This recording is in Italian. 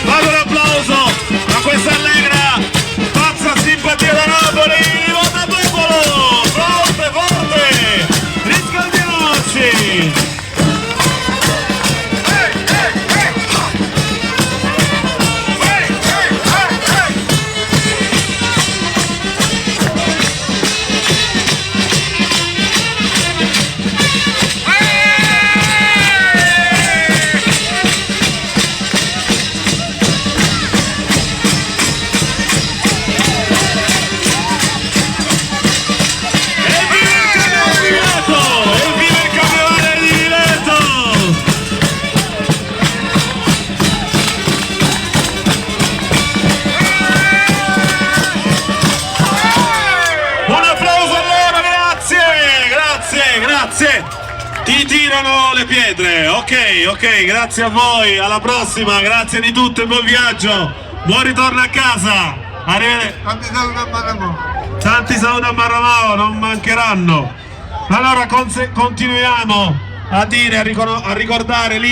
Fate un applauso a questa allegra, pazza simpatia da Napoli, Ivona Popolo! Forte, forte! Riscaldiamoci! Ti tirano le pietre, ok, grazie a voi, alla prossima, grazie di tutto e buon viaggio, buon ritorno a casa, arrivederci. Tanti saluti a Marramao, non mancheranno. Allora continuiamo a dire, a ricordare lì